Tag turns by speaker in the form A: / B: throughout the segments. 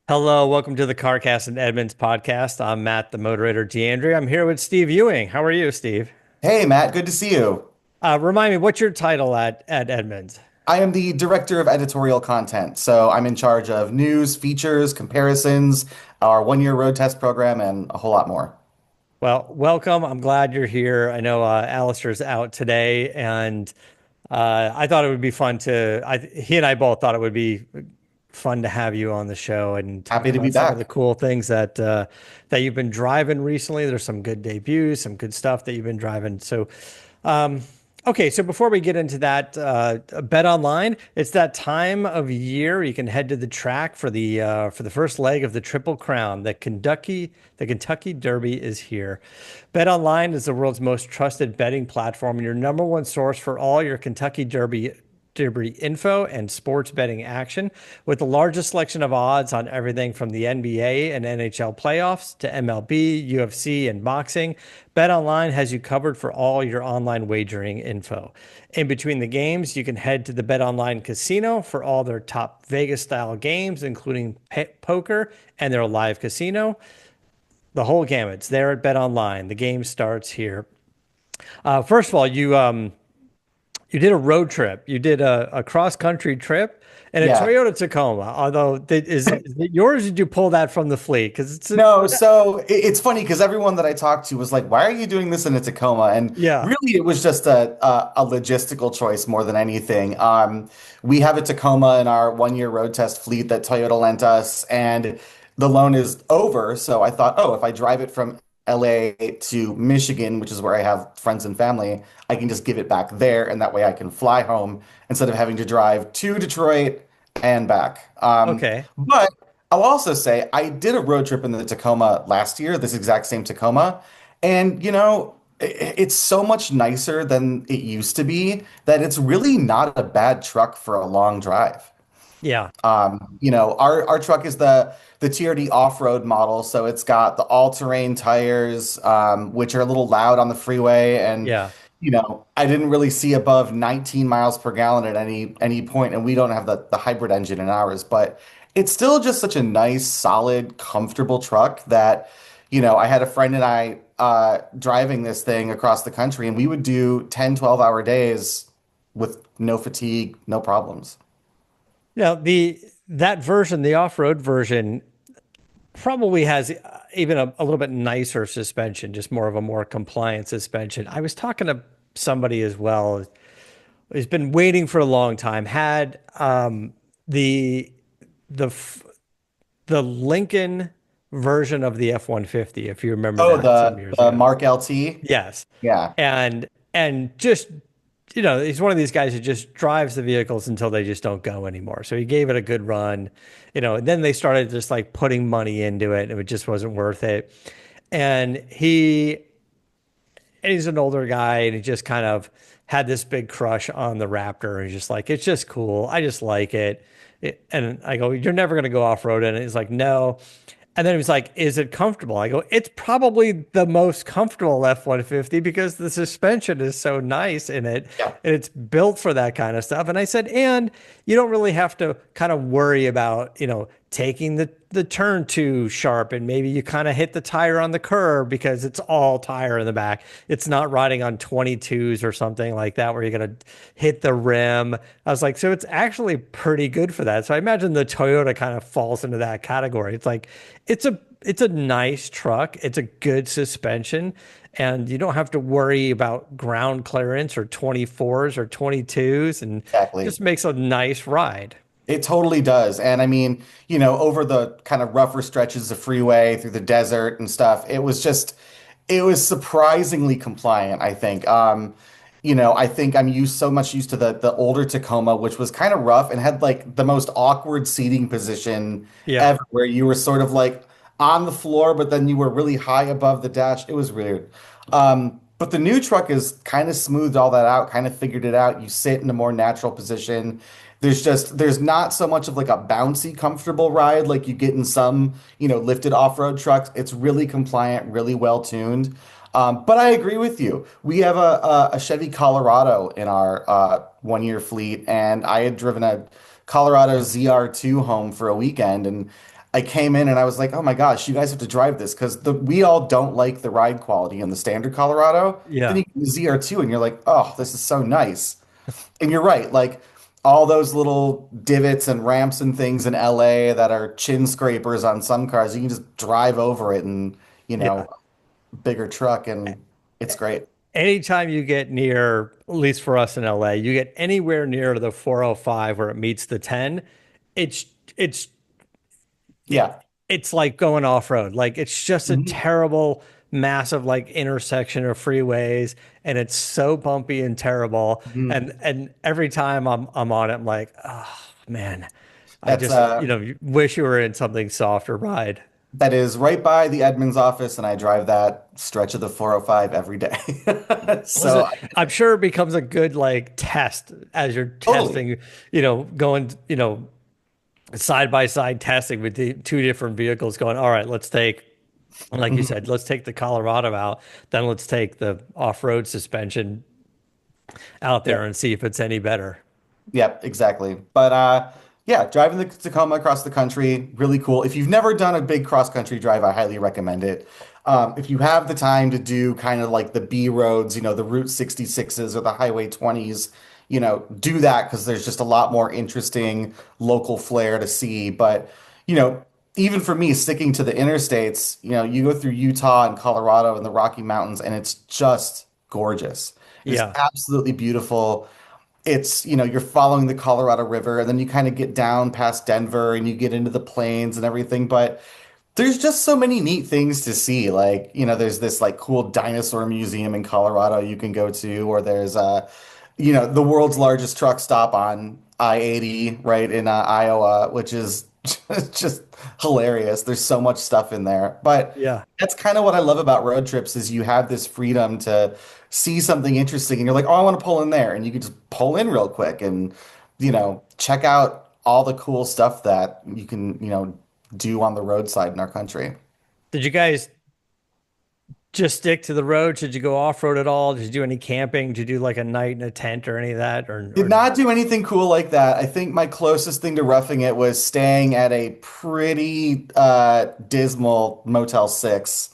A: Hello, welcome to the CarCast+Edmunds podcast. I'm Matt, the moderator, DeAndre. I'm here with Steve Ewing. How are you, Steve?
B: Hey, Matt, good to see you.
A: Remind me, what's your title at Edmunds?
B: I am the director of editorial content, so I'm in charge of news, features, comparisons, our one-year road test program, and a whole lot more.
A: Well, welcome. I'm glad you're here. I know Alistair's out today, and I thought it would be fun he and I both thought it would be fun to have you on the show and talk
B: Happy to be
A: about some of the
B: back.
A: cool things that you've been driving recently. There's some good debuts, some good stuff that you've been driving. Um, okay, so before we get into that, Bet Online, it's that time of year you can head to the track for the first leg of the Triple Crown. The Kentucky Derby is here. Bet Online is the world's most trusted betting platform and your number one source for all your Kentucky Derby info and sports betting action with the largest selection of odds on everything from the NBA and NHL playoffs to MLB, UFC, and boxing. BetOnline has you covered for all your online wagering info. In between the games, you can head to the BetOnline casino for all their top Vegas style games, including poker and their live casino. The whole gamut's there at BetOnline. The game starts here. First of all, you did a road trip. You did a cross country trip and a
B: Yeah.
A: Toyota Tacoma. Although, is it yours? Or did you pull that from the fleet? Because
B: No, so it's funny because everyone that I talked to was like, "Why are you doing this in a Tacoma?" And
A: yeah.
B: really, it was just a logistical choice more than anything. We have a Tacoma in our one-year road test fleet that Toyota lent us, and the loan is over. So I thought, oh, if I drive it from LA to Michigan, which is where I have friends and family, I can just give it back there, and that way I can fly home instead of having to drive to Detroit and back.
A: Okay.
B: But I'll also say I did a road trip in the Tacoma last year, this exact same Tacoma, and it's so much nicer than it used to be that it's really not a bad truck for a long drive.
A: Yeah.
B: Our truck is the TRD off-road model, so it's got the all-terrain tires, which are a little loud on the freeway, and
A: Yeah.
B: I didn't really see above 19 miles per gallon at any point, and we don't have the hybrid engine in ours, but it's still just such a nice, solid, comfortable truck that, I had a friend and I driving this thing across the country, and we would do 10, 12-hour days with no fatigue, no problems.
A: Now that version, the off-road version, probably has even a little bit nicer suspension, just more of a more compliant suspension. I was talking to somebody as well. He's been waiting for a long time. Had the the f- the Lincoln version of the F-150, if you remember
B: Oh,
A: that some
B: the
A: years
B: the
A: ago.
B: Mark LT?
A: Yes.
B: Yeah.
A: And just he's one of these guys who just drives the vehicles until they just don't go anymore. So he gave it a good run, and then they started just like putting money into it and it just wasn't worth it. And he's an older guy and he just kind of had this big crush on the Raptor. He's just like, it's just cool. I just like it. And I go, you're never going to go off road. And he's like, no. And then he was like, is it comfortable? I go, it's probably the most comfortable F-150 because the suspension is so nice in it
B: Yeah.
A: and it's built for that kind of stuff. And I said, and you don't really have to kind of worry about, taking the turn too sharp and maybe you kind of hit the tire on the curb because it's all tire in the back. It's not riding on 22s or something like that where you're going to hit the rim. I was like, so it's actually pretty good for that. So I imagine the Toyota kind of falls into that category. It's like it's a nice truck. It's a good suspension and you don't have to worry about ground clearance or 24s or 22s and it
B: Exactly.
A: just makes a nice ride.
B: It totally does. And I mean, over the kind of rougher stretches of freeway through the desert and stuff, it was surprisingly compliant, I think. I think I'm so much used to the older Tacoma, which was kind of rough and had like the most awkward seating position
A: Yeah.
B: ever, where you were sort of like on the floor, but then you were really high above the dash. It was weird. But the new truck is kind of smoothed all that out, kind of figured it out. You sit in a more natural position. There's not so much of like a bouncy, comfortable ride like you get in some, lifted off-road trucks. It's really compliant, really well tuned. But I agree with you. We have a Chevy Colorado in our one-year fleet, and I had driven a Colorado ZR2 home for a weekend, and I came in and I was like, oh my gosh, you guys have to drive this because we all don't like the ride quality in the standard Colorado. Then
A: Yeah.
B: you get the ZR2 and you're like, oh, this is so nice. And you're right, like all those little divots and ramps and things in LA that are chin scrapers on some cars, you can just drive over it and, you
A: Yeah.
B: know, bigger truck and it's great.
A: Anytime you get near, at least for us in LA, you get anywhere near the 405 where it meets the 10, it's it's it,
B: Yeah.
A: it's like going off road. Like it's just a
B: Mhm.
A: terrible, massive like intersection of freeways, and it's so bumpy and terrible.
B: Mhm.
A: And every time I'm on it, I'm like, oh man, I
B: That's
A: just wish you were in something softer ride.
B: that is right by the Edmunds office, and I drive that stretch of the 405 every day.
A: Was
B: So
A: it, I'm sure it becomes a good like test as you're
B: totally.
A: testing, going, side by side testing with the two different vehicles going, all right, let's take, like you
B: Mhm.
A: said, let's take the Colorado out, then let's take the off-road suspension out
B: Yeah.
A: there and see if it's any better.
B: Yep, exactly. But yeah, driving the Tacoma across the country, really cool. If you've never done a big cross-country drive, I highly recommend it. If you have the time to do kind of like the B roads, the Route 66s or the Highway 20s, do that because there's just a lot more interesting local flair to see. But, you know, even for me, sticking to the interstates, you go through Utah and Colorado and the Rocky Mountains, and it's just gorgeous. It is
A: Yeah.
B: absolutely beautiful. It's, you're following the Colorado River, and then you kind of get down past Denver and you get into the plains and everything. But there's just so many neat things to see. Like, there's this like cool dinosaur museum in Colorado you can go to, or there's the world's largest truck stop on I-80 right in Iowa, which is just hilarious. There's so much stuff in there. But
A: Yeah.
B: that's kind of what I love about road trips is you have this freedom to see something interesting and you're like, "Oh, I want to pull in there." And you can just pull in real quick and check out all the cool stuff that you can, do on the roadside in our country.
A: Did you guys just stick to the road? Did you go off-road at all? Did you do any camping? Did you do like a night in a tent or any of that
B: Did
A: or no?
B: not do anything cool like that. I think my closest thing to roughing it was staying at a pretty dismal Motel 6,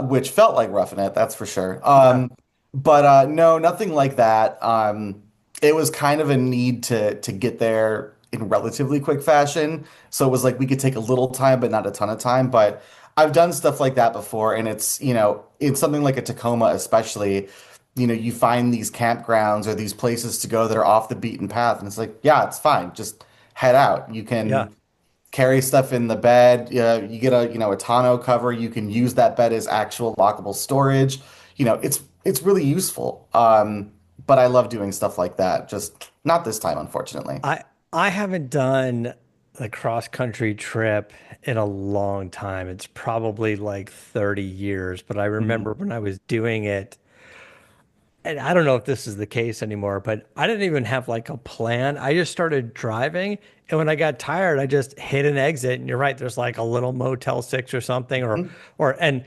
B: which felt like roughing it, that's for sure.
A: Yeah.
B: But no, nothing like that. It was kind of a need to get there in relatively quick fashion. So it was like we could take a little time, but not a ton of time. But I've done stuff like that before, and it's, in something like a Tacoma, especially you find these campgrounds or these places to go that are off the beaten path, and it's like, yeah, it's fine. Just head out. You
A: Yeah.
B: can carry stuff in the bed. You get a tonneau cover. You can use that bed as actual lockable storage. It's really useful. But I love doing stuff like that. Just not this time, unfortunately.
A: I I haven't done a cross-country trip in a long time. It's probably like 30 years, but I remember
B: Mhm.
A: when I was doing it, and I don't know if this is the case anymore, but I didn't even have like a plan. I just started driving, and when I got tired, I just hit an exit. And you're right, there's like a little Motel 6 or something, and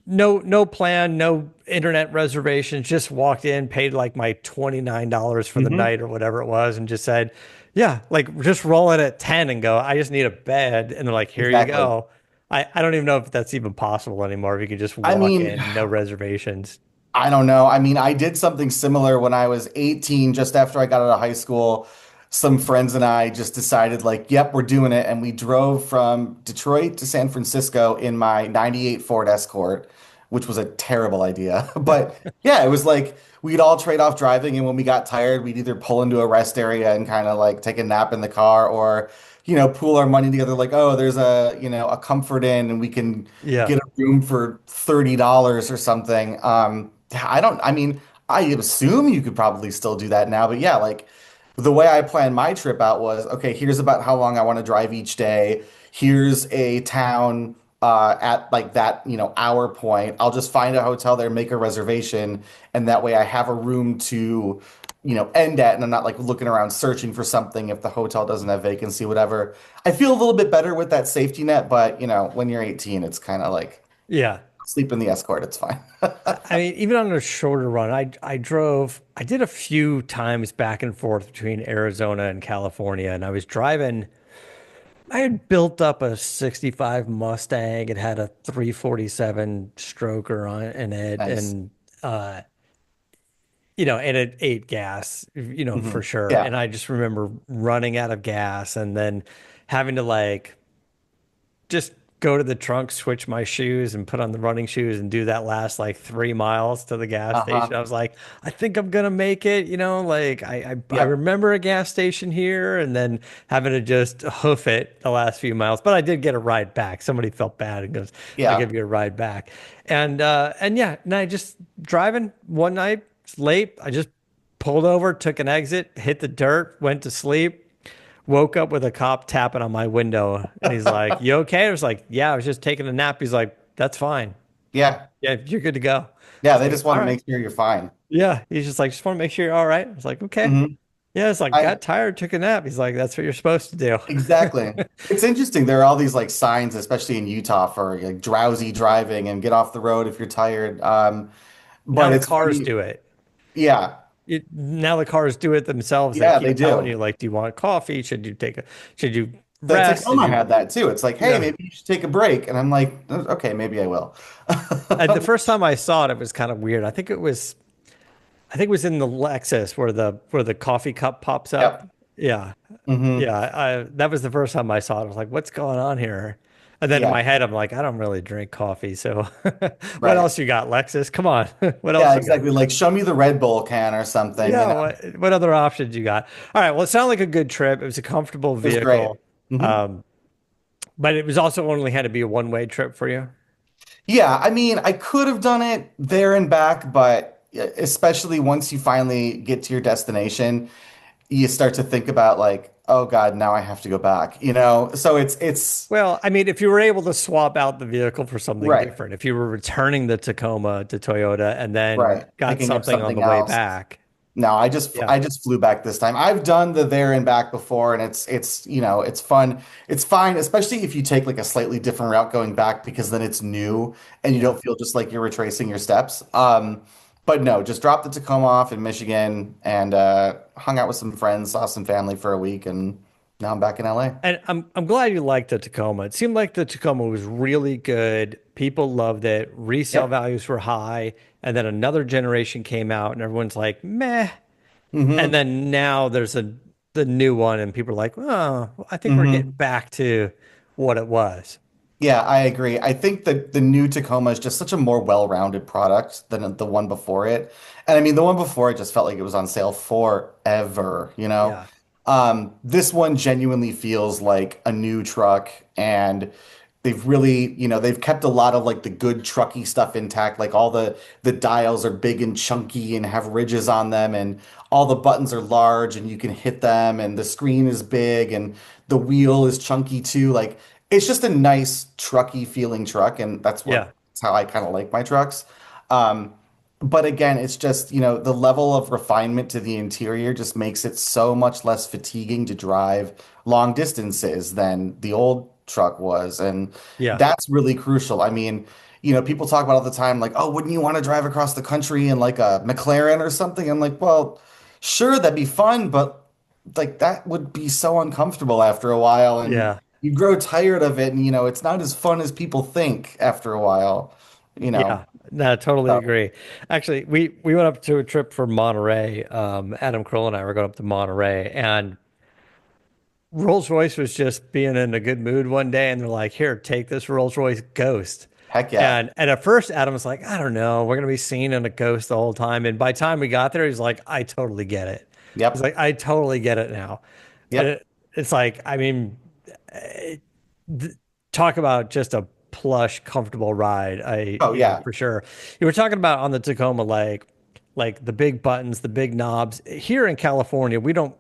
A: no plan, no internet reservations, just walked in, paid like my $29 for the
B: Mhm.
A: night or whatever it was, and just said, yeah, like just roll it at 10 and go, I just need a bed. And they're like, here you
B: Exactly.
A: go. I don't even know if that's even possible anymore. If you could just
B: I
A: walk
B: mean,
A: in, no reservations.
B: I don't know. I mean, I did something similar when I was 18, just after I got out of high school. Some friends and I just decided, like, yep, we're doing it. And we drove from Detroit to San Francisco in my 98 Ford Escort, which was a terrible idea. But yeah, it was like we'd all trade off driving. And when we got tired, we'd either pull into a rest area and kind of like take a nap in the car or, pool our money together, like, oh, there's a Comfort Inn and we can
A: Yeah.
B: get a room for $30 or something. I mean, I assume you could probably still do that now, but yeah, like the way I planned my trip out was, okay, here's about how long I want to drive each day. Here's a town at like that, hour point. I'll just find a hotel there, make a reservation, and that way I have a room to, end at, and I'm not like looking around searching for something if the hotel doesn't have vacancy, whatever. I feel a little bit better with that safety net, but when you're 18, it's kind of like
A: Yeah.
B: sleep in the Escort, it's fine.
A: I mean, even on a shorter run, I did a few times back and forth between Arizona and California, and I was driving. I had built up a 65 Mustang. It had a 347 stroker on in it,
B: Nice.
A: and uh, and it ate gas, for sure.
B: Yeah.
A: And I just remember running out of gas and then having to like just go to the trunk, switch my shoes and put on the running shoes and do that last like 3 miles to the gas station.
B: Uh-huh.
A: I was like, I think I'm gonna make it, like I
B: Yep.
A: remember a gas station here and then having to just hoof it the last few miles. But I did get a ride back. Somebody felt bad and goes, I'll
B: Yeah.
A: give you a ride back. And yeah, and I just driving one night, it's late. I just pulled over, took an exit, hit the dirt, went to sleep. Woke up with a cop tapping on my window and he's like, "You okay?" I was like, "Yeah, I was just taking a nap." He's like, "That's fine.
B: Yeah.
A: Yeah, you're good to go."
B: Yeah.
A: It's
B: They
A: like,
B: just want
A: "All
B: to
A: right."
B: make sure you're fine.
A: Yeah. He's just like, "Just want to make sure you're all right." I was like, "Okay."
B: hmm
A: Yeah, it's like
B: I
A: got tired, took a nap. He's like, "That's what you're supposed to do."
B: exactly. It's interesting. There are all these like signs, especially in Utah, for like drowsy driving and get off the road if you're tired.
A: Now
B: But
A: the
B: it's
A: cars
B: funny.
A: do it.
B: Yeah.
A: Now the cars do it themselves. They
B: Yeah, they
A: keep telling
B: do.
A: you like, "Do you want coffee? Should you
B: The
A: rest? Should
B: Tacoma
A: you?"
B: had that too. It's like, hey,
A: Yeah.
B: maybe you should take a break. And I'm like, okay, maybe I will.
A: The first time I saw it, it was kind of weird. I think it was in the Lexus where the coffee cup pops up.
B: Yep.
A: Yeah.
B: hmm
A: Yeah, that was the first time I saw it. I was like, "What's going on here?" And then in
B: Yeah.
A: my head, I'm like, "I don't really drink coffee, so what
B: Right.
A: else you got, Lexus? Come on, what
B: Yeah,
A: else you got?
B: exactly. Like, show me the Red Bull can or something,
A: Yeah, what other options you got?" All right, well, it sounded like a good trip. It was a comfortable
B: It was great.
A: vehicle,
B: hmm
A: um, but it was also only had to be a one-way trip for you.
B: Yeah, I mean, I could have done it there and back, but especially once you finally get to your destination, you start to think about like, oh God, now I have to go back, you know? So it's
A: Well, I mean, if you were able to swap out the vehicle for something
B: right,
A: different, if you were returning the Tacoma to Toyota and then
B: right.
A: got
B: Picking up
A: something on the
B: something
A: way
B: else.
A: back,
B: No, I just
A: yeah,
B: I just flew back this time. I've done the there and back before, and it's fun. It's fine, especially if you take like a slightly different route going back because then it's new and you
A: yeah.
B: don't feel just like you're retracing your steps. But no, just dropped the Tacoma off in Michigan and hung out with some friends, saw some family for a week, and now I'm back in LA.
A: And I'm glad you liked the Tacoma. It seemed like the Tacoma was really good. People loved it. Resale
B: Yep.
A: values were high. And then another generation came out and everyone's like, meh. And
B: hmm
A: then now there's the new one and people are like, oh, I think we're getting
B: hmm
A: back to what it was.
B: Yeah, I agree. I think that the new Tacoma is just such a more well-rounded product than the one before it. And I mean, the one before it just felt like it was on sale forever, you know?
A: Yeah.
B: This one genuinely feels like a new truck, and they've really, they've kept a lot of like the good trucky stuff intact. Like all the dials are big and chunky and have ridges on them, and all the buttons are large and you can hit them, and the screen is big and the wheel is chunky too. Like it's just a nice trucky feeling truck, and
A: Yeah.
B: that's how I kind of like my trucks. Um, but again, it's just, the level of refinement to the interior just makes it so much less fatiguing to drive long distances than the old truck was. And
A: Yeah.
B: that's really crucial. I mean, people talk about all the time, like, oh, wouldn't you want to drive across the country in like a McLaren or something? I'm like, well, sure, that'd be fun, but like that would be so uncomfortable after a while. And
A: Yeah.
B: you grow tired of it. And, it's not as fun as people think after a while, you know.
A: Yeah. No, I totally
B: So,
A: agree. Actually, we went up to a trip for Monterey. Adam Kroll and I were going up to Monterey, and Rolls Royce was just being in a good mood one day, and they're like, "Here, take this Rolls Royce Ghost."
B: heck yeah.
A: And at first, Adam was like, "I don't know, we're gonna be seen in a Ghost the whole time." And by the time we got there, he's like, "I totally get it." He's
B: Yep.
A: like, "I totally get it now." And
B: Yep.
A: it's like, I mean, th talk about just a plush, comfortable ride.
B: Oh yeah.
A: For sure. You were talking about on the Tacoma, like the big buttons, the big knobs. Here in California, we don't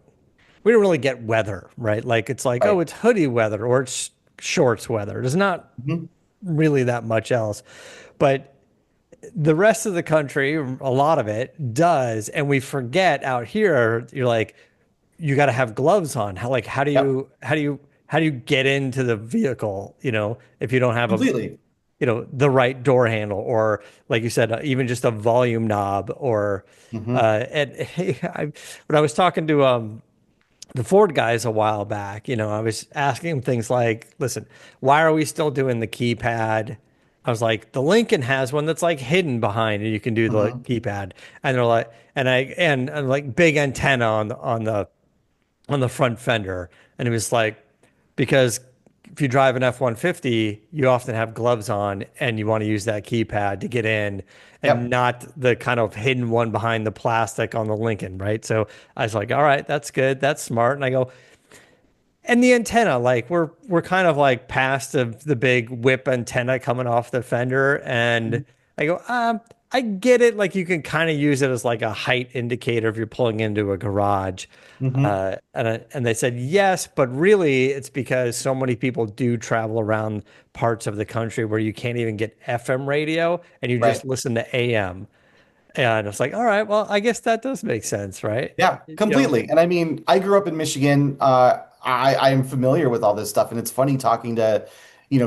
A: really get weather, right? Like it's like, oh,
B: Right.
A: it's hoodie weather or it's shorts weather. There's not
B: Mhm.
A: really that much else. But the rest of the country, a lot of it does, and we forget out here, you're like, you got to have gloves on. How do
B: Yep.
A: you get into the vehicle, if you don't have
B: Completely.
A: the right door handle or like you said, even just a volume knob or
B: hmm
A: and when I was talking to the Ford guys a while back, I was asking them things like, listen, why are we still doing the keypad? I was like, the Lincoln has one that's like hidden behind and you can do the
B: Hmm.
A: keypad. And they're like, and like big antenna on the front fender. And it was like, because if you drive an F-150, you often have gloves on and you want to use that keypad to get in and
B: Yep.
A: not the kind of hidden one behind the plastic on the Lincoln, right? So I was like, all right, that's good. That's smart. And I go, and the antenna, like we're kind of like past the big whip antenna coming off the fender. And I go, I get it. Like you can kind of use it as like a height indicator if you're pulling into a garage.
B: Hmm.
A: And they said yes, but really it's because so many people do travel around parts of the country where you can't even get FM radio and you
B: Right.
A: just listen to AM. And it's like, all right, well, I guess that does make sense, right?
B: Yeah, completely. And I mean, I grew up in Michigan. I am familiar with all this stuff, and it's funny talking to,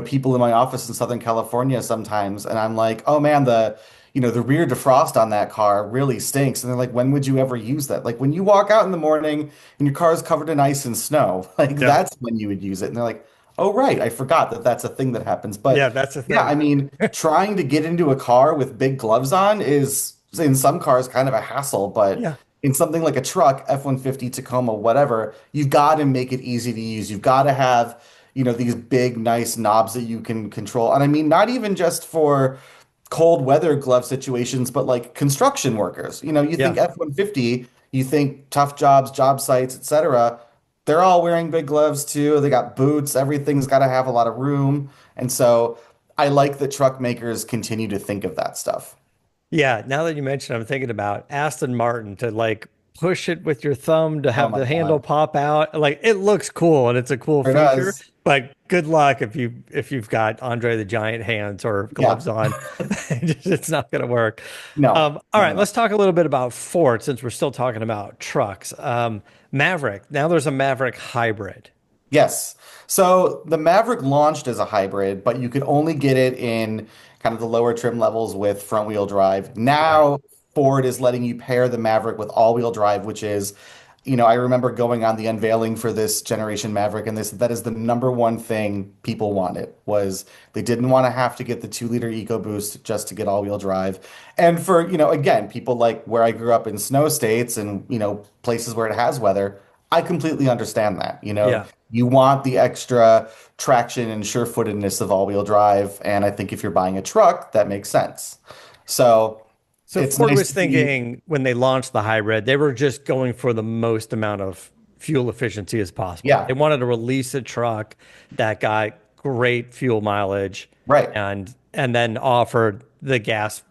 B: people in my office in Southern California sometimes, and I'm like, oh man, the rear defrost on that car really stinks. And they're like, when would you ever use that? Like when you walk out in the morning and your car is covered in ice and snow, like
A: Yeah.
B: that's when you would use it. And they're like, oh right, I forgot that that's a thing that happens.
A: Yeah,
B: But
A: that's the
B: yeah,
A: thing.
B: I mean, trying to get into a car with big gloves on is in some cars kind of a hassle, but
A: Yeah.
B: in something like a truck, F-150, Tacoma, whatever, you've got to make it easy to use. You've got to have, these big, nice knobs that you can control. And I mean, not even just for cold weather glove situations, but like construction workers. You think
A: Yeah.
B: F-150, you think tough jobs, job sites, etc. They're all wearing big gloves too. They got boots. Everything's got to have a lot of room. And so I like that truck makers continue to think of that stuff.
A: Yeah, now that you mention, I'm thinking about Aston Martin to like push it with your thumb to
B: Oh
A: have
B: my
A: the handle
B: God.
A: pop out. Like it looks cool and it's a cool
B: Sure
A: feature,
B: does.
A: but good luck if you've got Andre the Giant hands or
B: Yeah.
A: gloves on. It's not going to work.
B: No,
A: All
B: no,
A: right,
B: no, no.
A: let's talk a little bit about Ford since we're still talking about trucks. Maverick. Now there's a Maverick Hybrid.
B: Yes. So the Maverick launched as a hybrid, but you could only get it in kind of the lower trim levels with front wheel drive.
A: Right.
B: Now Ford is letting you pair the Maverick with all wheel drive, which is, I remember going on the unveiling for this generation Maverick, and this that is the number one thing people wanted was they didn't want to have to get the 2-liter EcoBoost just to get all wheel drive. And for, again, people like where I grew up in snow states and, places where it has weather, I completely understand that.
A: Yeah.
B: You want the extra traction and sure-footedness of all-wheel drive, and I think if you're buying a truck, that makes sense. So
A: So
B: it's
A: Ford
B: nice
A: was
B: to see.
A: thinking when they launched the hybrid, they were just going for the most amount of fuel efficiency as possible. They
B: Yeah,
A: wanted to release a truck that got great fuel mileage
B: right.
A: and then offered the gas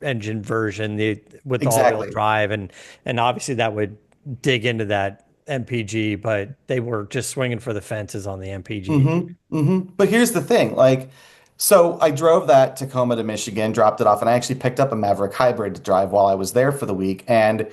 A: engine version with the all-wheel
B: Exactly.
A: drive and obviously that would dig into that MPG, but they were just swinging for the fences on the MPG.
B: But here's the thing, like, so I drove that Tacoma to Michigan, dropped it off, and I actually picked up a Maverick Hybrid to drive while I was there for the week. And,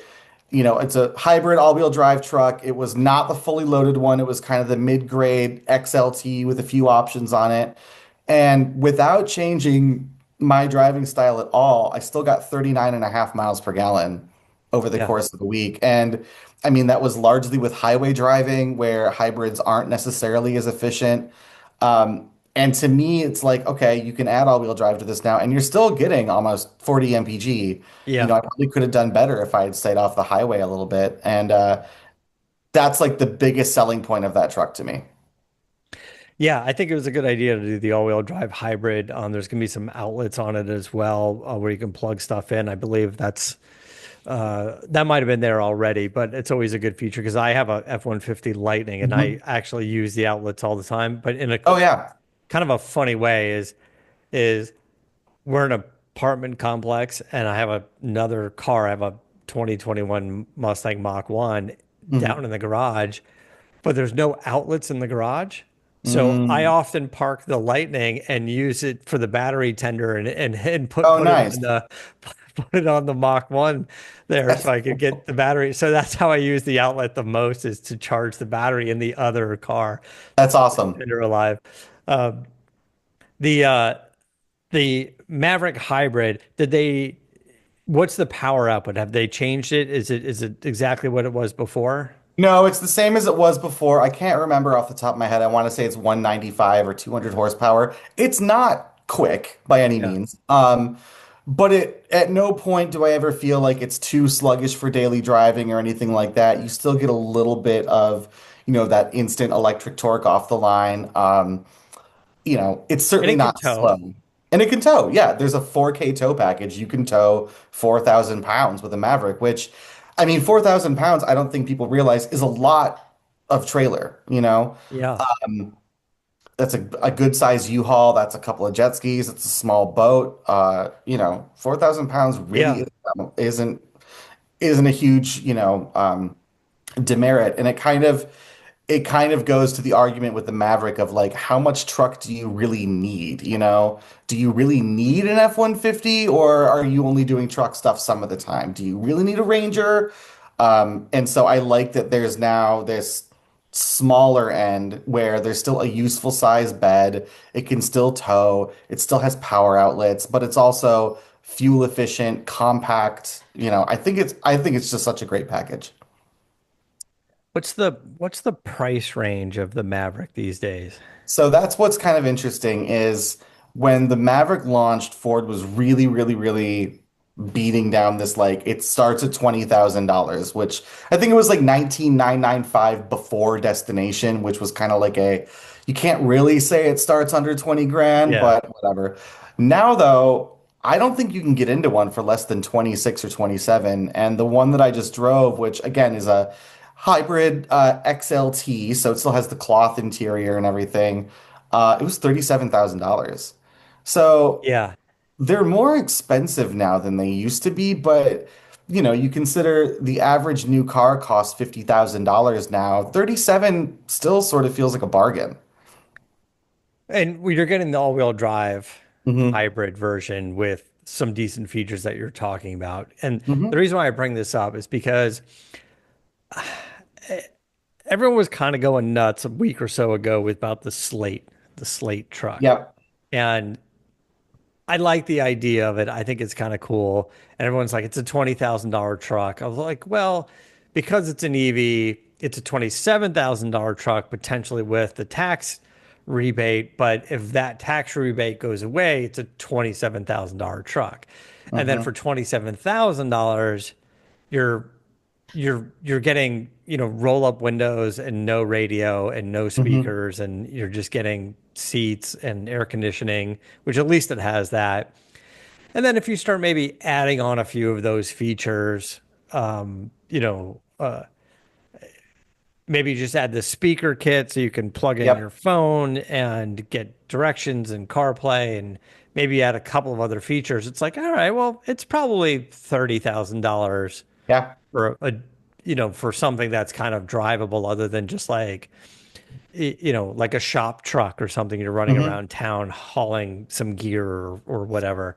B: it's a hybrid all-wheel drive truck. It was not the fully loaded one. It was kind of the mid-grade XLT with a few options on it. And without changing my driving style at all, I still got 39 and a half miles per gallon over the
A: Yeah.
B: course of the week. And I mean, that was largely with highway driving where hybrids aren't necessarily as efficient. And to me, it's like, okay, you can add all-wheel drive to this now, and you're still getting almost 40 mpg.
A: Yeah.
B: I probably could have done better if I had stayed off the highway a little bit. And that's like the biggest selling point of that truck to me.
A: Yeah, I think it was a good idea to do the all-wheel drive hybrid. There's going to be some outlets on it as well, where you can plug stuff in. I believe that might have been there already, but it's always a good feature because I have a F-150 Lightning and I
B: Mhm.
A: actually use the outlets all the time. But in a
B: Oh, yeah.
A: kind of a funny way is we're in an apartment complex and I have another car. I have a 2021 Mustang Mach 1
B: Mhm.
A: down in the garage, but there's no outlets in the garage. So I
B: Mm.
A: often park the Lightning and use it for the battery tender and
B: Oh,
A: put it
B: nice.
A: on the put it on the Mach 1 there
B: That's
A: so I could get the battery. So that's how I use the outlet the most is to charge the battery in the other car to
B: that's
A: keep the
B: awesome.
A: tender alive. Um, the uh, the Maverick Hybrid, what's the power output? Have they changed it? Is it exactly what it was before?
B: No, it's the same as it was before. I can't remember off the top of my head. I want to say it's 195 or 200 horsepower. It's not quick by any
A: Yeah.
B: means. But it at no point do I ever feel like it's too sluggish for daily driving or anything like that. You still get a little bit of, that instant electric torque off the line. It's
A: And
B: certainly
A: it can
B: not
A: tow.
B: slow. And it can tow. Yeah, there's a 4K tow package. You can tow 4,000 pounds with a Maverick, which, I mean, 4,000 pounds, I don't think people realize is a lot of trailer.
A: Yeah.
B: That's a good size U-Haul. That's a couple of jet skis. It's a small boat. 4,000 pounds
A: Yeah.
B: really isn't a huge, demerit. And it kind of goes to the argument with the Maverick of like, how much truck do you really need? Do you really need an F-150 or are you only doing truck stuff some of the time? Do you really need a Ranger? And so I like that there's now this smaller end where there's still a useful size bed. It can still tow. It still has power outlets, but it's also fuel efficient, compact. I think it's just such a great package.
A: What's the price range of the Maverick these days?
B: So that's what's kind of interesting is when the Maverick launched, Ford was really, really, really beating down this like it starts at $20,000, which I think it was like 19,995 before destination, which was kind of like you can't really say it starts under 20 grand,
A: Yeah.
B: but whatever. Now though, I don't think you can get into one for less than 26 or 27. And the one that I just drove, which again is a hybrid XLT, so it still has the cloth interior and everything. It was $37,000. So
A: Yeah.
B: they're more expensive now than they used to be, but you consider the average new car costs $50,000 now. 37 still sort of feels like a bargain.
A: And you're getting the all-wheel drive
B: Hmm.
A: hybrid version with some decent features that you're talking about. And the
B: Hmm.
A: reason why I bring this up is because everyone was kind of going nuts a week or so ago with about the Slate truck.
B: Yep.
A: And I like the idea of it. I think it's kind of cool. And everyone's like, it's a $20,000 truck. I was like, well, because it's an EV, it's a $27,000 truck potentially with the tax rebate. But if that tax rebate goes away, it's a $27,000 truck. And then
B: Hmm.
A: for $27,000, you're you're getting, roll up windows and no radio and no
B: Hmm.
A: speakers, and you're just getting seats and air conditioning, which at least it has that. And then if you start maybe adding on a few of those features, maybe you just add the speaker kit so you can plug in your
B: Yep.
A: phone and get directions and CarPlay, and maybe add a couple of other features. It's like, all right, well, it's probably $30,000
B: Yeah.
A: for for something that's kind of drivable other than just like, like a shop truck or something you're running
B: Hmm.
A: around town hauling some gear or whatever.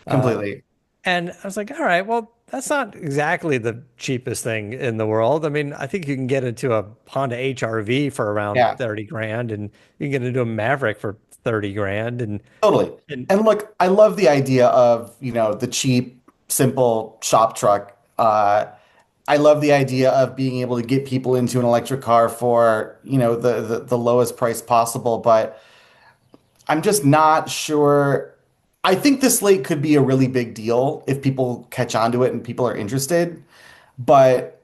B: Completely.
A: And I was like, all right, well, that's not exactly the cheapest thing in the world. I mean, I think you can get into a Honda HR-V for around
B: Yeah.
A: 30 grand, and you can get into a Maverick for 30 grand.
B: Totally.
A: And
B: And look, I love the idea of, the cheap, simple shop truck. I love the idea of being able to get people into an electric car for, the lowest price possible, but I'm just not sure. I think this late could be a really big deal if people catch on to it and people are interested. But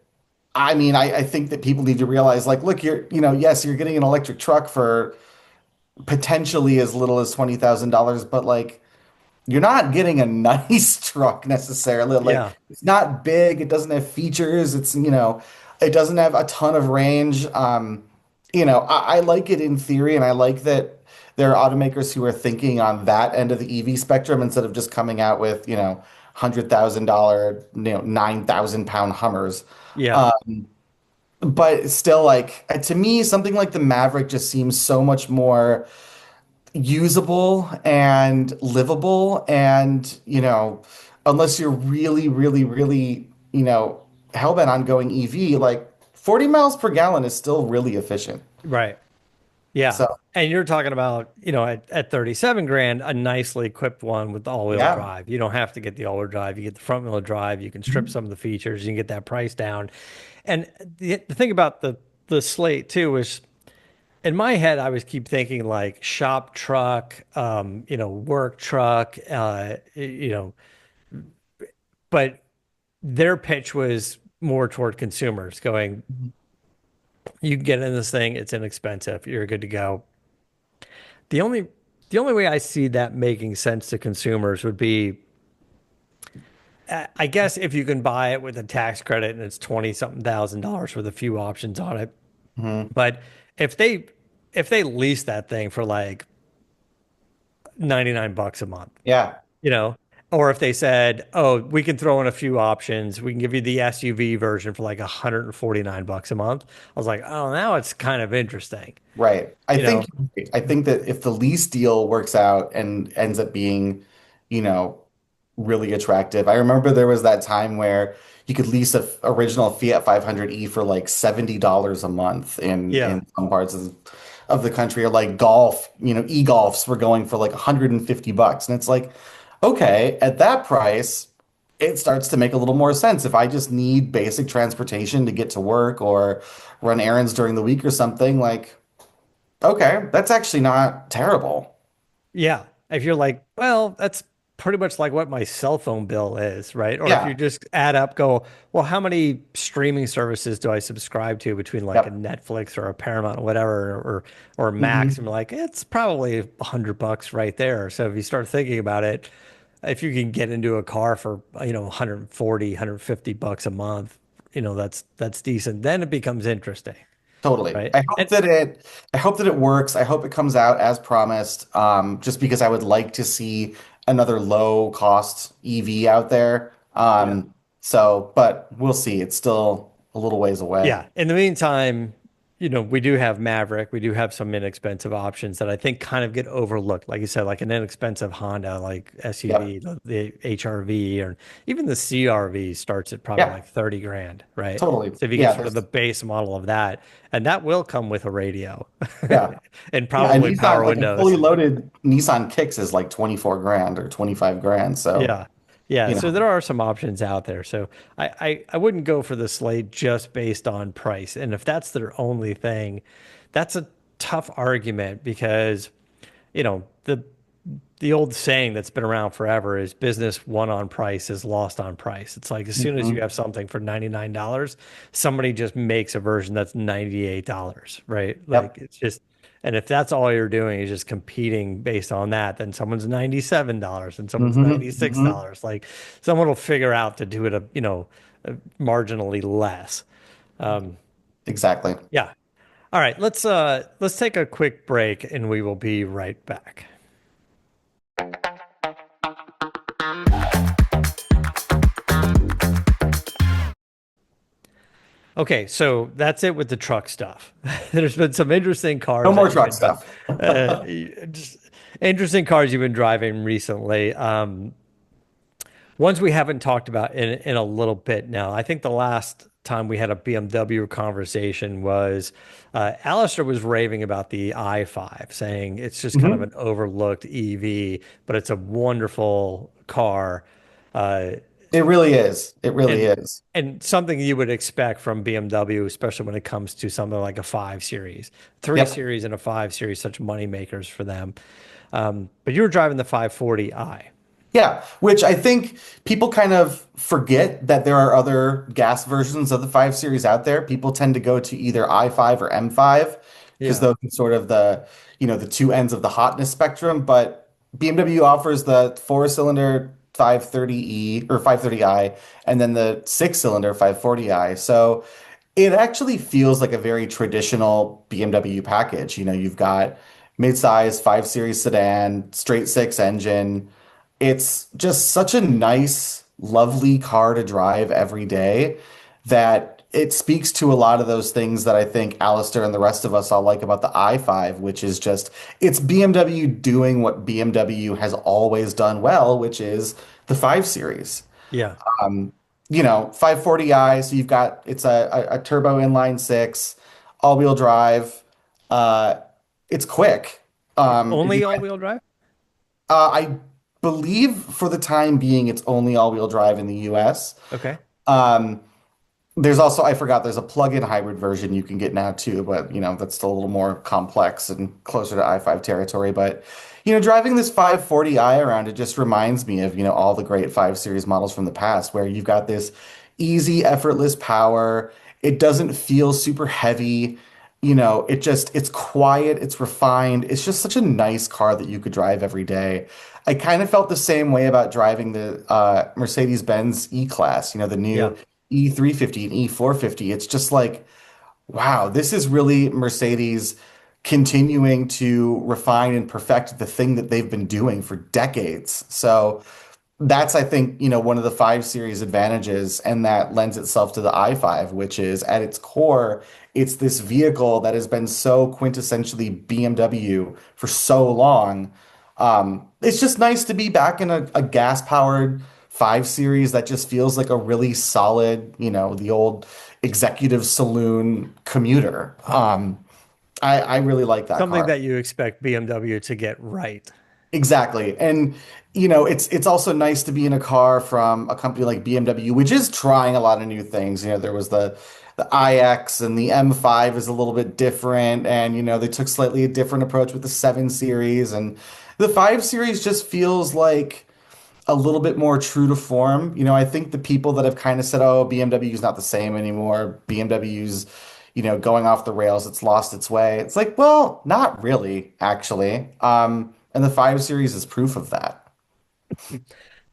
B: I mean, I think that people need to realize, like, look, yes, you're getting an electric truck for potentially as little as $20,000, but like you're not getting a nice truck necessarily. Like
A: yeah,
B: it's not big, it doesn't have features, it doesn't have a ton of range. I like it in theory, and I like that there are automakers who are thinking on that end of the EV spectrum instead of just coming out with, $100,000, 9,000 pound Hummers.
A: yeah,
B: But still, like to me, something like the Maverick just seems so much more usable and livable. And, unless you're really, really, really, hellbent on going EV, like 40 miles per gallon is still really efficient.
A: right. Yeah.
B: So
A: And you're talking about, at 37 grand, a nicely equipped one with all-wheel
B: yeah.
A: drive. You don't have to get the all-wheel drive. You get the front-wheel drive. You can strip
B: Mhm.
A: some of the features. You can get that price down. And the thing about the Slate too is in my head, I was keep thinking like shop truck, work truck, but their pitch was more toward consumers going, you can get in this thing, it's inexpensive, you're good to go. The only the only way I see that making sense to consumers would be, I guess, if you can buy it with a tax credit and it's 20 something thousand dollars with a few options on it.
B: Mhm.
A: But if they if they lease that thing for like 99 bucks a month,
B: Yeah.
A: you know, or if they said, "Oh, we can throw in a few options. We can give you the SUV version for like 149 bucks a month." I was like, "Oh, now it's kind of interesting."
B: Right.
A: You know?
B: I think that if the lease deal works out and ends up being, you know, really attractive. I remember there was that time where you could lease a original Fiat 540i for like $70 a month
A: Yeah.
B: in some parts of the country, or like golf, e-golfs were going for like 150 bucks. And it's like, okay, at that price, it starts to make a little more sense. If I just need basic transportation to get to work or run errands during the week or something, like, okay, that's actually not terrible.
A: Yeah. If you're like, well, that's pretty much like what my cell phone bill is, right? Or if you
B: Yeah.
A: just add up, go, well, how many streaming services do I subscribe to between like a
B: Yep.
A: Netflix or a Paramount or whatever, or Max? And
B: Hmm.
A: you're like, it's probably 100 bucks right there. So if you start thinking about it, if you can get into a car for, 140, 150 bucks a month, that's decent. Then it becomes interesting,
B: Totally.
A: right? And
B: I hope that it works. I hope it comes out as promised. Just because I would like to see another low cost EV out there.
A: yeah.
B: But we'll see. It's still a little ways away.
A: Yeah. In the meantime, we do have Maverick. We do have some inexpensive options that I think kind of get overlooked. Like you said, like an inexpensive Honda, like
B: Yep.
A: SUV, the HRV, or even the CRV starts at probably
B: Yeah,
A: like 30 grand, right?
B: totally.
A: So if you get
B: Yeah,
A: sort of the base model of that, and that will come with a radio
B: yeah.
A: and
B: Yeah, and
A: probably
B: Nissan,
A: power
B: like a fully
A: windows.
B: loaded Nissan Kicks is like 24 grand or 25 grand. So,
A: Yeah. Yeah.
B: you
A: So
B: know,
A: there are some options out there. So I wouldn't go for the Slate just based on price. And if that's their only thing, that's a tough argument because, the old saying that's been around forever is business won on price is lost on price. It's like as soon as you
B: mhm.
A: have something for $99, somebody just makes a version that's $98, right? Like
B: Yep.
A: it's just, and if that's all you're doing is just competing based on that, then someone's $97 and someone's
B: Hmm. Hmm.
A: $96. Like someone will figure out to do it marginally less. Um,
B: Exactly.
A: yeah. All right, let's take a quick break and we will be right back. Okay, so that's it with the truck stuff. There's been some interesting
B: No
A: cars
B: more
A: that you've
B: truck
A: been,
B: stuff.
A: uh, just interesting cars you've been driving recently. Ones we haven't talked about in a little bit now. I think the last time we had a BMW conversation was Alistair was raving about the i5, saying it's just kind of
B: Mhm.
A: an overlooked EV, but it's a wonderful car. Uh,
B: It really is. It really
A: and
B: is.
A: and something you would expect from BMW, especially when it comes to something like a 5 Series. 3
B: Yep.
A: Series and a 5 Series, such money makers for them. But you were driving the 540i.
B: Yeah, which I think people kind of forget that there are other gas versions of the 5 Series out there. People tend to go to either i5 or M5 because
A: Yeah.
B: those are sort of the two ends of the hotness spectrum. But BMW offers the four-cylinder 530e or 530i and then the six-cylinder 540i. So it actually feels like a very traditional BMW package. You've got mid-size 5 Series sedan, straight six engine. It's just such a nice, lovely car to drive every day that it speaks to a lot of those things that I think Alistair and the rest of us all like about the i5, which is just it's BMW doing what BMW has always done well, which is the 5 Series.
A: Yeah.
B: 540i, so you've got it's a turbo inline six, all-wheel drive. Uh, it's quick.
A: It's
B: If you,
A: only all-wheel drive?
B: I believe for the time being, it's only all-wheel drive in the US.
A: Okay.
B: Um, there's also, I forgot, there's a plug-in hybrid version you can get now too, but that's still a little more complex and closer to i5 territory. But driving this 540i around, it just reminds me of all the great 5 Series models from the past, where you've got this easy, effortless power. It doesn't feel super heavy. It's quiet, it's refined. It's just such a nice car that you could drive every day. I kind of felt the same way about driving the Mercedes-Benz E-Class, the
A: Yeah.
B: new E350 and E450. It's just like, wow, this is really Mercedes continuing to refine and perfect the thing that they've been doing for decades. So that's, I think, one of the 5 Series advantages, and that lends itself to the i5, which is at its core, it's this vehicle that has been so quintessentially BMW for so long. It's just nice to be back in a gas-powered 5 Series that just feels like a really solid, the old executive saloon commuter. I really like that
A: Something
B: car.
A: that you expect BMW to get right.
B: Exactly. And it's also nice to be in a car from a company like BMW, which is trying a lot of new things. There was the iX, and the M5 is a little bit different, and they took slightly a different approach with the 7 Series, and the 5 Series just feels like a little bit more true to form. I think the people that have kind of said, "Oh, BMW is not the same anymore. BMW's, going off the rails. It's lost its way." It's like, well, not really, actually. And the 5 Series is proof of that.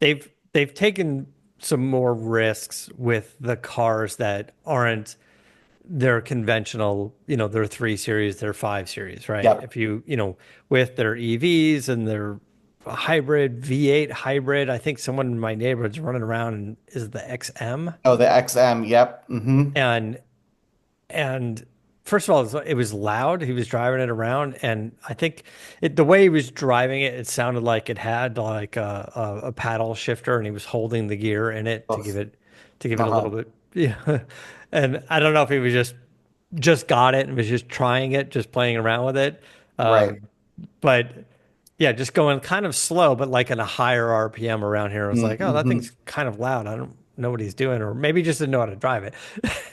A: They've taken some more risks with the cars that aren't their conventional, their 3 Series, their 5 Series, right?
B: Yep.
A: If with their EVs and their hybrid, V8 hybrid, I think someone in my neighborhood's running around and is the XM.
B: Oh, the XM. Yep.
A: And And first of all, it was loud. He was driving it around, and I think the way he was driving it, it sounded like it had like a paddle shifter, and he was holding the gear in it to
B: Both.
A: give it a little
B: Uh-huh.
A: bit. Yeah, and I don't know if he was just got it and was just trying it, just playing around with it.
B: Right.
A: But yeah, just going kind of slow, but like at a higher RPM around here. I was like, oh, that
B: Mm-hmm.
A: thing's kind of loud. I don't know what he's doing, or maybe he just didn't know how to drive it.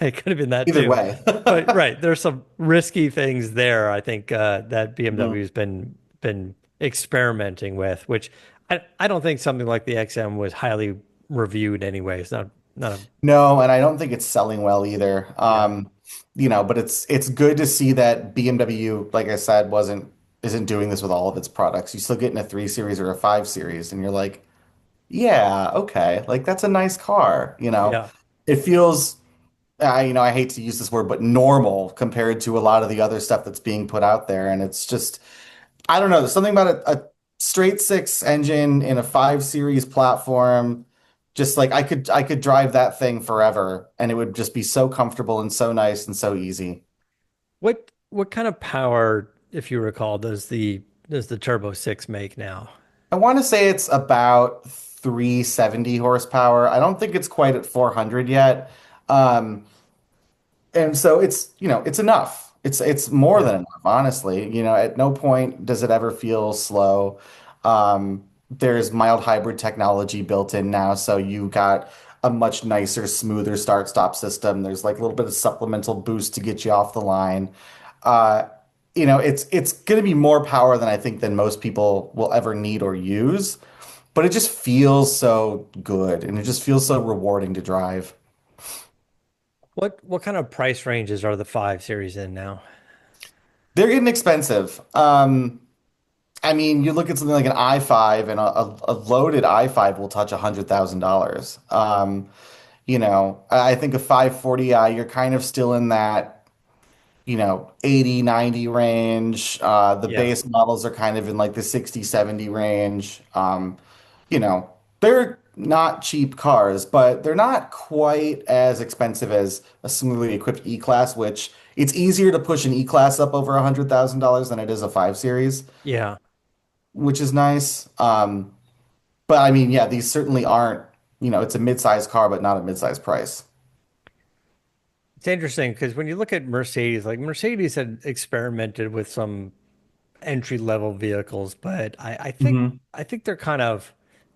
A: It could have been that
B: Either
A: too.
B: way.
A: But right, there's some risky things there. I think that
B: Mhm.
A: BMW's been experimenting with, which I don't think something like the XM was highly reviewed anyway. It's not a
B: No, and I don't think it's selling well either.
A: yeah.
B: But it's good to see that BMW, like I said, isn't doing this with all of its products. You still get in a 3 Series or a 5 Series, and you're like, yeah, okay, like that's a nice car.
A: Yeah.
B: It feels, I hate to use this word, but normal compared to a lot of the other stuff that's being put out there. And it's just, I don't know, there's something about a straight six engine in a 5 Series platform. Just like I could drive that thing forever, and it would just be so comfortable and so nice and so easy.
A: What kind of power, if you recall, does the Turbo 6 make now?
B: I want to say it's about 370 horsepower. I don't think it's quite at 400 yet. Um, And so it's enough. It's more
A: Yeah.
B: than enough, honestly. At no point does it ever feel slow. There's mild hybrid technology built in now, so you got a much nicer, smoother start-stop system. There's like a little bit of supplemental boost to get you off the line. Uh, it's going to be more power than I think than most people will ever need or use, but it just feels so good, and it just feels so rewarding to drive.
A: What kind of price ranges are the 5 Series in now?
B: They're getting expensive. I mean, you look at something like an i5, and a loaded i5 will touch $100,000. I think a 540i, you're kind of still in that, 80, 90 range. The
A: Yeah.
B: base models are kind of in like the 60, 70 range. You know, they're not cheap cars, but they're not quite as expensive as a similarly equipped E-Class, which it's easier to push an E-Class up over $100,000 than it is a 5 Series,
A: Yeah.
B: which is nice. But I mean, yeah, these certainly aren't, it's a mid-sized car, but not a mid-sized price.
A: It's interesting because when you look at Mercedes, like Mercedes had experimented with some entry level vehicles, but
B: Hmm.
A: I think they're kind of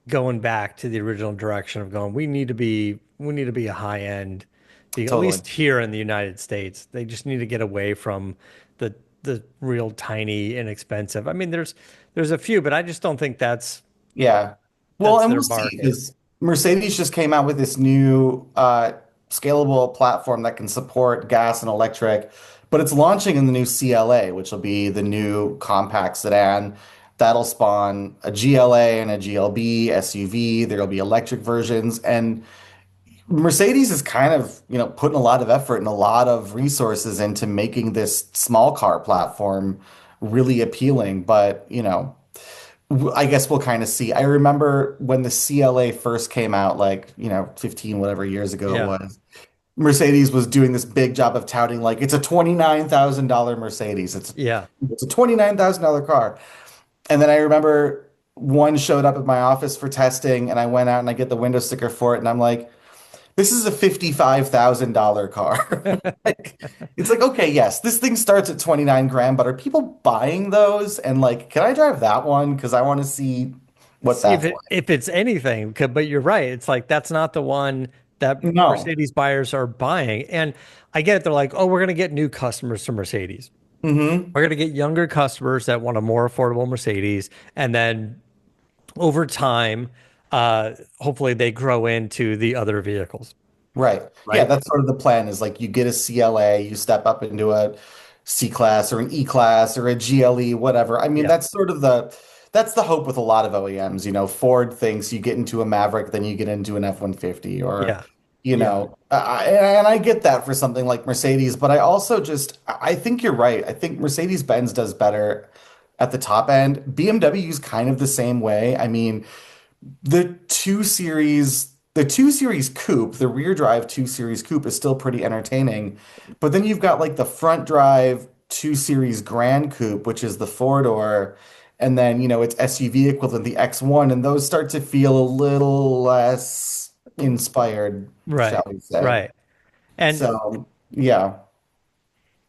A: going back to the original direction of going, we need to be a high end, at
B: Totally.
A: least here in the United States. They just need to get away from the real tiny, inexpensive. I mean, there's a few, but I just don't think
B: Yeah. Well,
A: that's
B: and
A: their
B: we'll see
A: market.
B: because Mercedes just came out with this new scalable platform that can support gas and electric, but it's launching in the new CLA, which will be the new compact sedan. That'll spawn a GLA and a GLB SUV. There'll be electric versions, and Mercedes is kind of, putting a lot of effort and a lot of resources into making this small car platform really appealing. But, I guess we'll kind of see. I remember when the CLA first came out, like, 15, whatever years ago it
A: Yeah.
B: was. Mercedes was doing this big job of touting like it's a $29,000 Mercedes.
A: Yeah.
B: It's a $29,000 car. And then I remember one showed up at my office for testing, and I went out and I get the window sticker for it, and I'm like, this is a $55,000 car. Like, it's like, okay, yes, this thing starts at 29 grand, but are people buying those? And like, can I drive that one? Because I want to see what
A: See if
B: that's like.
A: if it's anything, but you're right. It's like that's not the one that
B: No.
A: Mercedes buyers are buying. And I get it. They're like, oh, we're going to get new customers to Mercedes.
B: Hmm.
A: We're going to get younger customers that want a more affordable Mercedes. And then over time, hopefully they grow into the other vehicles,
B: Right. Yeah,
A: right?
B: that's sort of the plan is like you get a CLA, you step up into a C class or an E class or a GLE, whatever. I mean,
A: Yeah.
B: that's the hope with a lot of OEMs. Ford thinks you get into a Maverick, then you get into an F-150 or,
A: Yeah. Yeah.
B: and I get that for something like Mercedes, but I also I think you're right. I think Mercedes-Benz does better at the top end. BMW is kind of the same way. I mean, the 2 Series coupe, the rear drive 2 Series coupe is still pretty entertaining. But then you've got like the front drive 2 Series Grand Coupe, which is the four-door, and then, it's SUV equivalent, the X1, and those start to feel a little less inspired, shall
A: Right.
B: we say.
A: Right. And
B: So, yeah.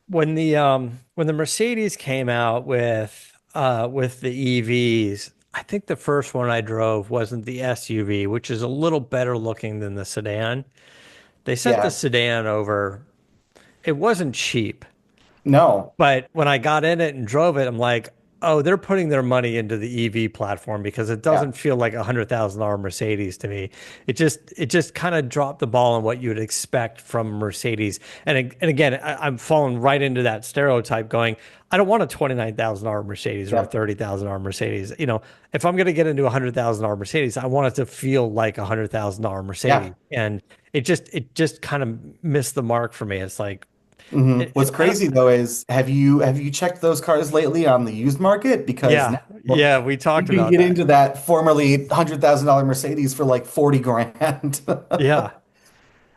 A: when the Mercedes came out with the EVs, I think the first one I drove wasn't the SUV, which is a little better looking than the sedan. They sent the
B: Yeah.
A: sedan over. It wasn't cheap,
B: No.
A: but when I got in it and drove it, I'm like, oh, they're putting their money into the EV platform because it
B: Yeah.
A: doesn't feel like $100,000 Mercedes to me. It just kind of dropped the ball on what you would expect from Mercedes. And again, I'm falling right into that stereotype going, I don't want a $29,000 Mercedes or a
B: Yeah.
A: $30,000 Mercedes. If I'm going to get into a $100,000 Mercedes, I want it to feel like a $100,000
B: Yeah.
A: Mercedes. And it just kind of missed the mark for me. It's like,
B: What's
A: I don't,
B: crazy though is have you checked those cars lately on the used market? Because
A: yeah,
B: now
A: yeah, we
B: you
A: talked
B: can
A: about
B: get
A: that.
B: into that formerly $100,000 Mercedes for like 40 grand.
A: Yeah.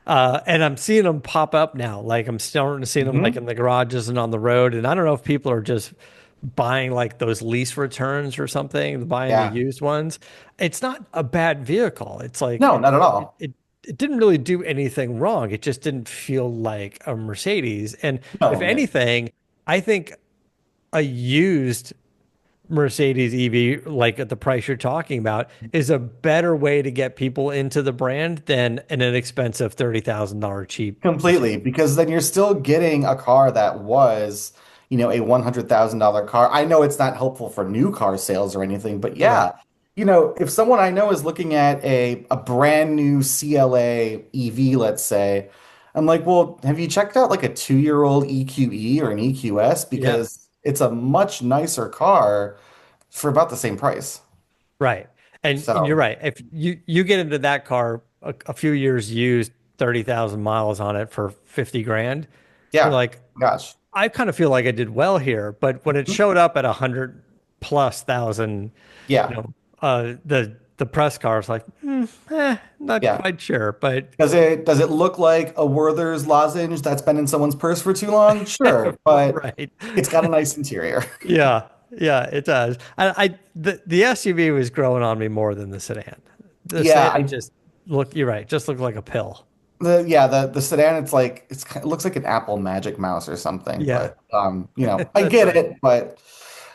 A: And I'm seeing them pop up now. Like I'm starting to see them like in
B: Hmm.
A: the garages and on the road. And I don't know if people are just buying like those lease returns or something, buying the
B: Yeah.
A: used ones. It's not a bad vehicle. It's like
B: No, not at all.
A: it didn't really do anything wrong. It just didn't feel like a Mercedes. And if
B: No, no.
A: anything, I think a used Mercedes EV, like at the price you're talking about, is a better way to get people into the brand than an inexpensive $30,000 cheap
B: Completely,
A: Mercedes.
B: because then you're still getting a car that was, a $100,000 car. I know it's not helpful for new car sales or anything, but
A: Right.
B: yeah, if someone I know is looking at a brand new CLA EV, let's say, I'm like, well, have you checked out like a 2-year-old EQE or an EQS?
A: Yeah.
B: Because it's a much nicer car for about the same price.
A: Right. And you're
B: So,
A: right. If you get into that car a few years used, 30,000 miles on it for 50 grand, you're
B: yeah,
A: like,
B: gosh,
A: I kind of feel like I did well here. But when it showed up at 100 plus thousand, you
B: yeah,
A: know, the press car is like, not
B: yeah.
A: quite sure, but
B: Does it look like a Werther's lozenge that's been in someone's purse for too long? Sure, but
A: right.
B: it's got a nice interior.
A: Yeah, yeah, it does. The SUV was growing on me more than the sedan. The
B: Yeah,
A: sedan just you're right, just looked like a pill.
B: the sedan, it looks like an Apple Magic Mouse or something,
A: Yeah.
B: but I get it, but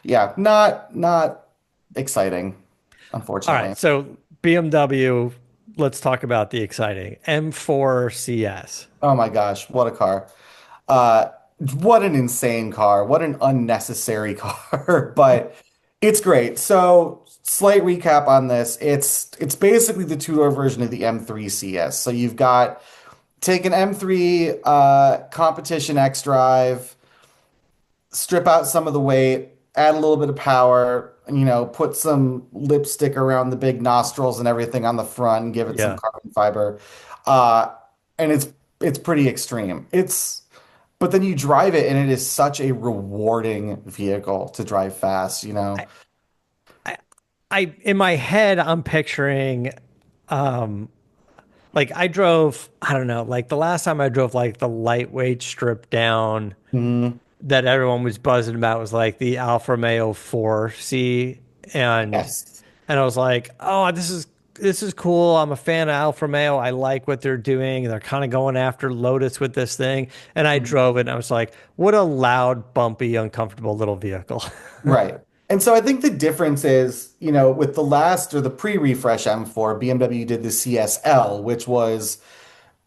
B: Yeah, not exciting,
A: All
B: unfortunately.
A: right, so BMW, let's talk about the exciting M4 CS.
B: Oh my gosh, what a car. Uh, what an insane car. What an unnecessary car, but it's great. So, slight recap on this. It's basically the two-door version of the M3 CS. So you've got take an M3 competition X drive, strip out some of the weight, add a little bit of power, put some lipstick around the big nostrils and everything on the front and give it some
A: Yeah.
B: carbon fiber. Uh, and it's pretty extreme. But then you drive it and it is such a rewarding vehicle to drive fast, you know.
A: I, I, I in my head, I'm picturing um like I drove, I don't know, like the last time I drove like the lightweight stripped down
B: Mhm.
A: that everyone was buzzing about was like the Alfa Romeo 4C and
B: Yes.
A: and I was like, "Oh, this is cool. I'm a fan of Alfa Romeo. I like what they're doing. They're kind of going after Lotus with this thing." And I
B: Mhm.
A: drove it and I was like, "What a loud, bumpy, uncomfortable little vehicle."
B: Right. And so I think the difference is, with the last or the pre-refresh M4, BMW did the CSL, which was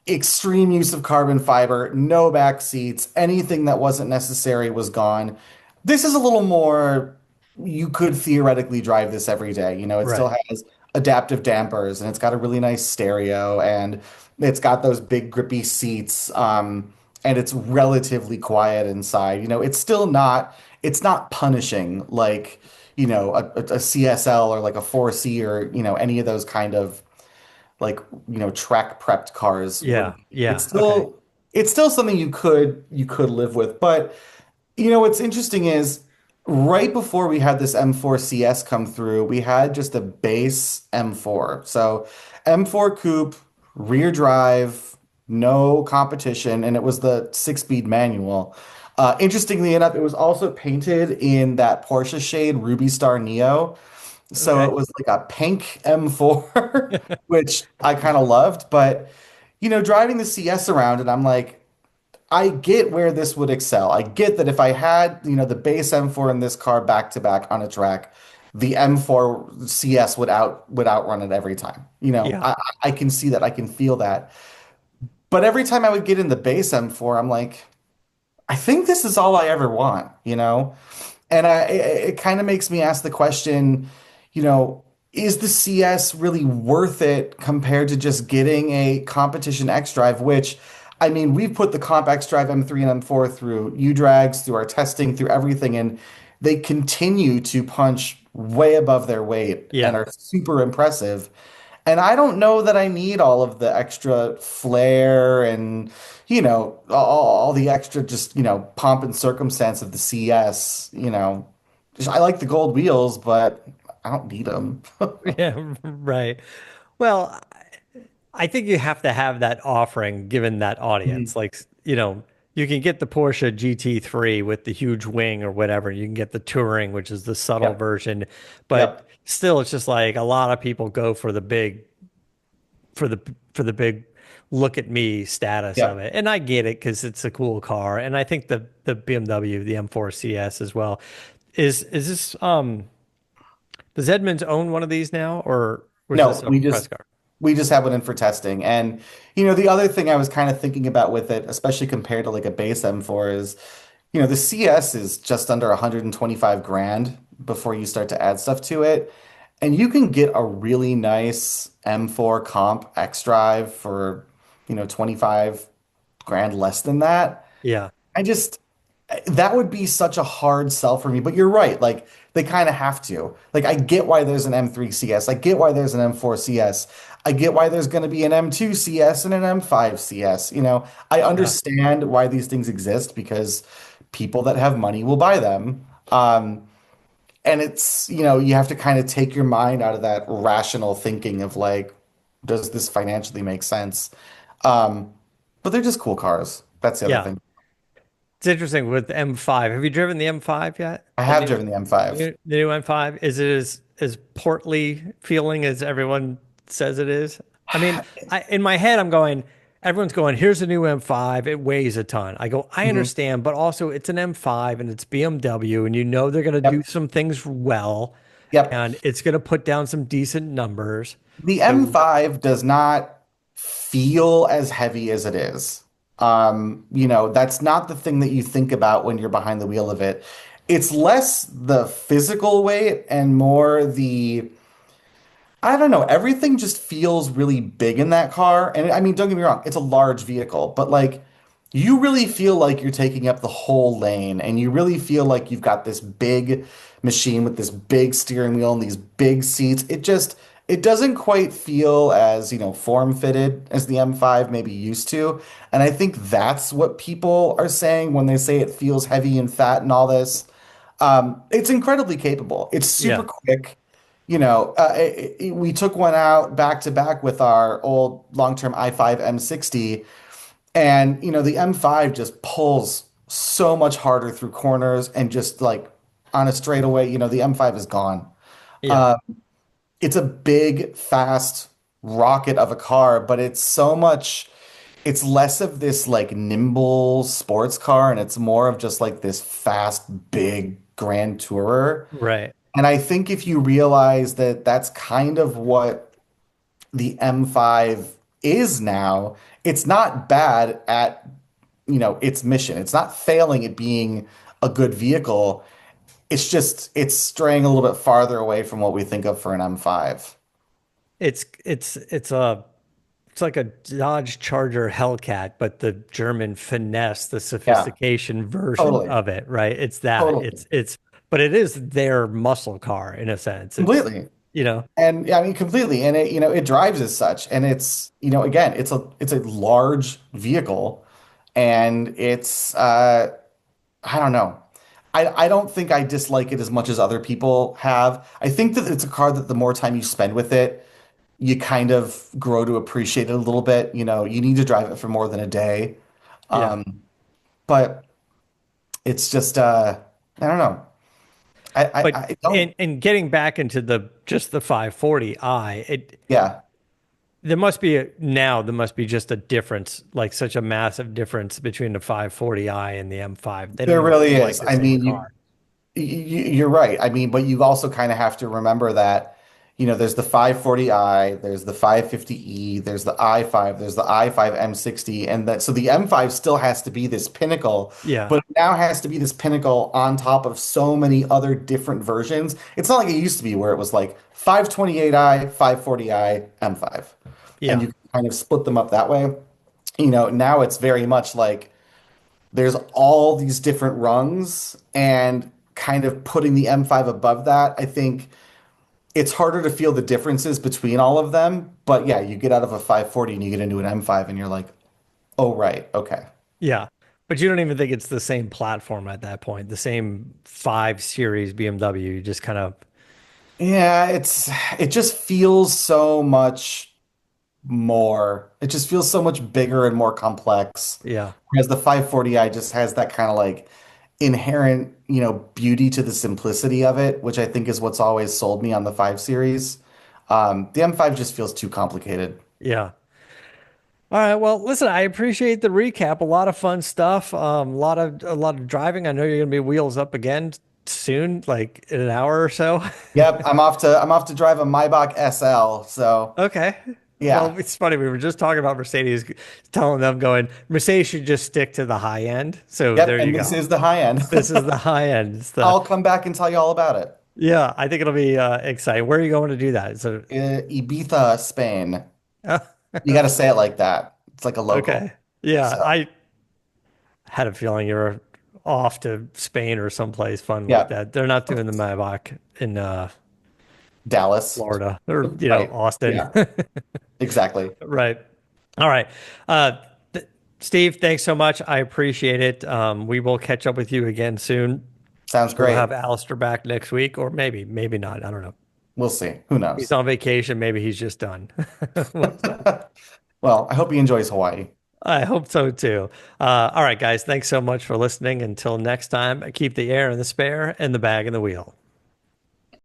B: extreme use of carbon fiber, no back seats, anything that wasn't necessary was gone. This is a little more, you could theoretically drive this every day. It still
A: Right.
B: has adaptive dampers and it's got a really nice stereo and it's got those big grippy seats. And it's relatively quiet inside. It's not punishing like, a CSL or like a 4C or, any of those kind of like track prepped cars would
A: Yeah.
B: be. It's
A: Yeah. Okay.
B: still it's still something you could live with. But what's interesting is right before we had this M4 CS come through, we had just a base M4. So M4 coupe, rear drive, no competition, and it was the six-speed manual. Interestingly enough, it was also painted in that Porsche shade Ruby Star Neo. So it
A: Okay.
B: was like a pink M4, which I kind of loved. But, driving the CS around, and I'm like, I get where this would excel. I get that if I had, the base M4 in this car back to back on a track, the M4 CS would outrun it every time.
A: Yeah.
B: I can see that. I can feel that. But every time I would get in the base M4, I'm like, I think this is all I ever want. And it kind of makes me ask the question, you know, is the CS really worth it compared to just getting a competition X drive, which I mean, we've put the Comp X Drive M3 and M4 through U-Drags, through our testing, through everything, and they continue to punch way above their weight and
A: Yeah.
B: are super impressive. And I don't know that I need all of the extra flair and, all the extra just, pomp and circumstance of the CS. I like the gold wheels, but I don't need them.
A: Yeah. Right. Well, I think you have to have that offering given that audience.
B: Mhm.
A: Like, you can get the Porsche GT3 with the huge wing or whatever. You can get the Touring, which is the subtle
B: Yep.
A: version, but
B: Yep.
A: still it's just like a lot of people go for the big big look at me status of
B: Yep.
A: it. And I get it because it's a cool car. And I think the BMW, the M4 CS as well. Is this does Edmunds own one of these now or was this
B: No,
A: a
B: we
A: press
B: just
A: car?
B: we just have it in for testing. And the other thing I was kind of thinking about with it, especially compared to like a base M4 is, the CS is just under 125 grand before you start to add stuff to it. And you can get a really nice M4 comp X drive for, 25 grand less than that.
A: Yeah.
B: I just that would be such a hard sell for me. But you're right. Like they kind of have to. Like I get why there's an M3 CS. I get why there's an M4 CS. I get why there's going to be an M2 CS and an M5 CS. I
A: Yeah.
B: understand why these things exist because people that have money will buy them. And it's, you have to kind of take your mind out of that rational thinking of like, does this financially make sense? Um, but they're just cool cars. That's the other
A: Yeah.
B: thing.
A: It's interesting with the M5. Have you driven the M5 yet?
B: I
A: The
B: have
A: new
B: driven the M5.
A: the new M5? Is it as portly feeling as everyone says it is? I mean, in my head I'm going everyone's going, here's a new M5. It weighs a ton. I go, I
B: Mhm.
A: understand, but also it's an M5 and it's BMW, and you know they're going to do
B: Yep.
A: some things well,
B: Yep.
A: and it's going to put down some decent numbers.
B: The
A: So,
B: M5 does not feel as heavy as it is. That's not the thing that you think about when you're behind the wheel of it. It's less the physical weight and more I don't know, everything just feels really big in that car. And I mean, don't get me wrong, it's a large vehicle, but like you really feel like you're taking up the whole lane and you really feel like you've got this big machine with this big steering wheel and these big seats. It doesn't quite feel as, form-fitted as the M5 maybe used to. And I think that's what people are saying when they say it feels heavy and fat and all this. It's incredibly capable. It's super
A: yeah,
B: quick. We took one out back to back with our old long-term i5 M60, and the M5 just pulls so much harder through corners and just like on a straightaway, the M5 is gone.
A: yeah,
B: It's a big, fast rocket of a car, but it's less of this like nimble sports car, and it's more of just like this fast, big grand tourer.
A: right.
B: And I think if you realize that that's kind of what the M5 is now, it's not bad at, its mission. It's not failing at being a good vehicle. It's straying a little bit farther away from what we think of for an M5.
A: It's like a Dodge Charger Hellcat, but the German finesse, the
B: Yeah,
A: sophistication version
B: totally.
A: of it, right? It's that.
B: Totally.
A: But it is their muscle car in a sense.
B: Completely.
A: You know,
B: And yeah, I mean completely. And it drives as such. And again, it's a large vehicle and I don't know. I don't think I dislike it as much as other people have. I think that it's a car that the more time you spend with it, you kind of grow to appreciate it a little bit. You need to drive it for more than a day.
A: yeah.
B: But it's just I don't know.
A: But
B: I don't
A: in getting back into the just the 540i,
B: yeah.
A: there must be just a difference, like such a massive difference between the 540i and the M5. They don't
B: There
A: even
B: really
A: feel like
B: is.
A: the
B: I
A: same
B: mean,
A: car.
B: you're right. I mean, but you also kind of have to remember that, there's the 540i, there's the 550e, there's the i5, there's the i5 M60, and that so the M5 still has to be this pinnacle,
A: Yeah.
B: but it now has to be this pinnacle on top of so many other different versions. It's not like it used to be where it was like 528i, 540i, M5, and
A: Yeah.
B: you kind of split them up that way. Now it's very much like there's all these different rungs and kind of putting the M5 above that. I think it's harder to feel the differences between all of them. But yeah, you get out of a 540 and you get into an M5 and you're like, oh, right. Okay.
A: Yeah. But you don't even think it's the same platform at that point, the same 5 Series BMW. You just kind of,
B: Yeah, it just feels so much more. It just feels so much bigger and more complex.
A: yeah.
B: Whereas the 540i just has that kind of like inherent, beauty to the simplicity of it, which I think is what's always sold me on the 5 Series. The M5 just feels too complicated.
A: Yeah. All right. Well, listen, I appreciate the recap. A lot of fun stuff. A lot of driving. I know you're going to be wheels up again soon, like in an hour or so.
B: Yep, I'm off to drive a Maybach SL. So
A: Okay. Well,
B: yeah.
A: it's funny. We were just talking about Mercedes, telling them going, Mercedes should just stick to the high end. So
B: Yep,
A: there you
B: and this
A: go.
B: is the high end.
A: This is the high end. It's the,
B: I'll come back and tell you all about it.
A: yeah, I think it'll be exciting. Where are you going to do that? So,
B: Ibiza, Spain. You got to say it like that. It's like a local.
A: okay. Yeah.
B: So,
A: I had a feeling you were off to Spain or someplace fun like
B: yeah,
A: that. They're not doing the Maybach in
B: Dallas.
A: Florida or
B: Right.
A: Austin.
B: Yeah, exactly.
A: Right. All right. Uh, Steve, thanks so much. I appreciate it. We will catch up with you again soon.
B: Sounds
A: We'll
B: great.
A: have Alistair back next week, or maybe not. I don't know.
B: We'll see. Who
A: He's
B: knows?
A: on vacation. Maybe he's just done. We'll see.
B: Well, I hope he enjoys Hawaii.
A: I hope so too. All right, guys. Thanks so much for listening. Until next time, keep the air in the spare and the bag in the wheel.